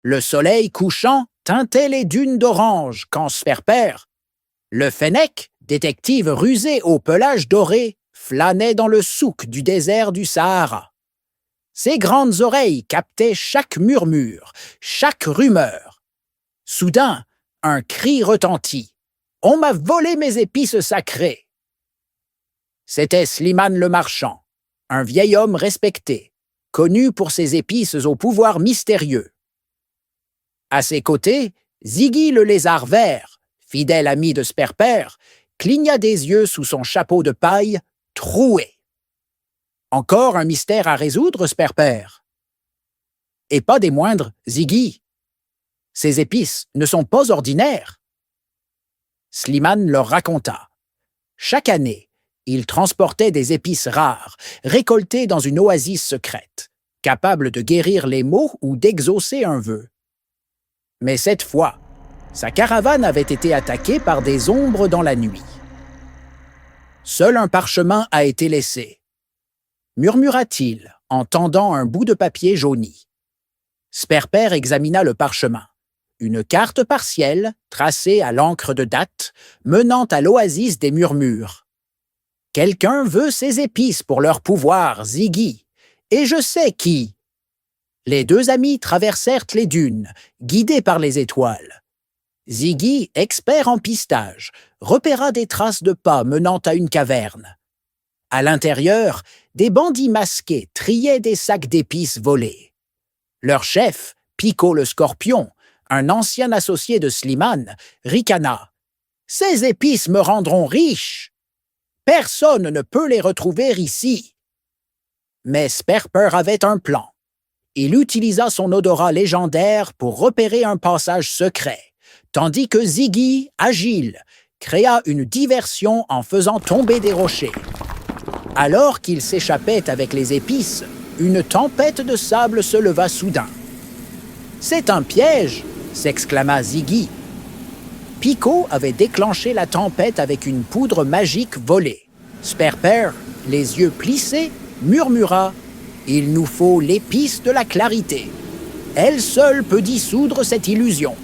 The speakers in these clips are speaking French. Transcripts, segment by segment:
Le soleil couchant teintait les dunes d'orange quand Sperper, le fennec, détective rusé au pelage doré, flânait dans le souk du désert du Sahara. Ses grandes oreilles captaient chaque murmure, chaque rumeur. Soudain, un cri retentit. « On m'a volé mes épices sacrées !» C'était Slimane le marchand, un vieil homme respecté, connu pour ses épices au pouvoir mystérieux. À ses côtés, Ziggy le lézard vert, fidèle ami de Sperper, cligna des yeux sous son chapeau de paille, troué. Encore un mystère à résoudre, Sperper. Et pas des moindres, Ziggy. Ces épices ne sont pas ordinaires. Slimane leur raconta. Chaque année, il transportait des épices rares, récoltées dans une oasis secrète, capable de guérir les maux ou d'exaucer un vœu. Mais cette fois, sa caravane avait été attaquée par des ombres dans la nuit. Seul un parchemin a été laissé, murmura-t-il en tendant un bout de papier jauni. Sperper examina le parchemin. Une carte partielle, tracée à l'encre de date, menant à l'oasis des murmures. « Quelqu'un veut ces épices pour leur pouvoir, Ziggy, et je sais qui. » Les deux amis traversèrent les dunes, guidés par les étoiles. Ziggy, expert en pistage, repéra des traces de pas menant à une caverne. À l'intérieur, des bandits masqués triaient des sacs d'épices volés. Leur chef, Pico le Scorpion, un ancien associé de Slimane, ricana. « Ces épices me rendront riche! Personne ne peut les retrouver ici! » Mais Sperper avait un plan. Il utilisa son odorat légendaire pour repérer un passage secret, tandis que Ziggy, agile, créa une diversion en faisant tomber des rochers. Alors qu'il s'échappait avec les épices, une tempête de sable se leva soudain. « C'est un piège !» s'exclama Ziggy. Pico avait déclenché la tempête avec une poudre magique volée. Sperper, les yeux plissés, murmura « Il nous faut l'épice de la clarité. Elle seule peut dissoudre cette illusion. »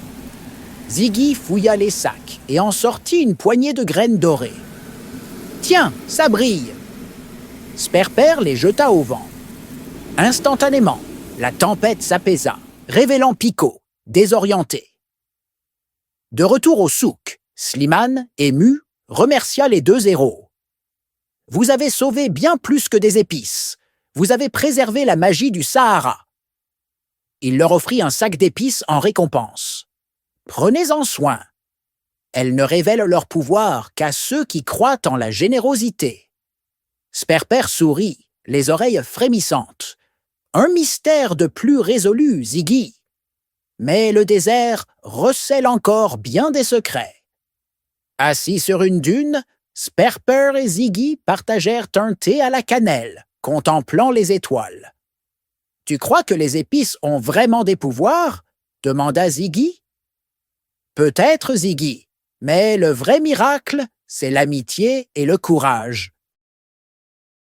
Ziggy fouilla les sacs et en sortit une poignée de graines dorées. « Tiens, ça brille !» Sperper les jeta au vent. Instantanément, la tempête s'apaisa, révélant Pico, désorienté. De retour au souk, Slimane, ému, remercia les deux héros. « Vous avez sauvé bien plus que des épices. Vous avez préservé la magie du Sahara. » Il leur offrit un sac d'épices en récompense. « Prenez-en soin. Elles ne révèlent leur pouvoir qu'à ceux qui croient en la générosité. » Sperper sourit, les oreilles frémissantes. « Un mystère de plus résolu, Ziggy. Mais le désert recèle encore bien des secrets. » Assis sur une dune, Sperper et Ziggy partagèrent un thé à la cannelle, contemplant les étoiles. « Tu crois que les épices ont vraiment des pouvoirs ?» demanda Ziggy. « Peut-être, Ziggy, mais le vrai miracle, c'est l'amitié et le courage. »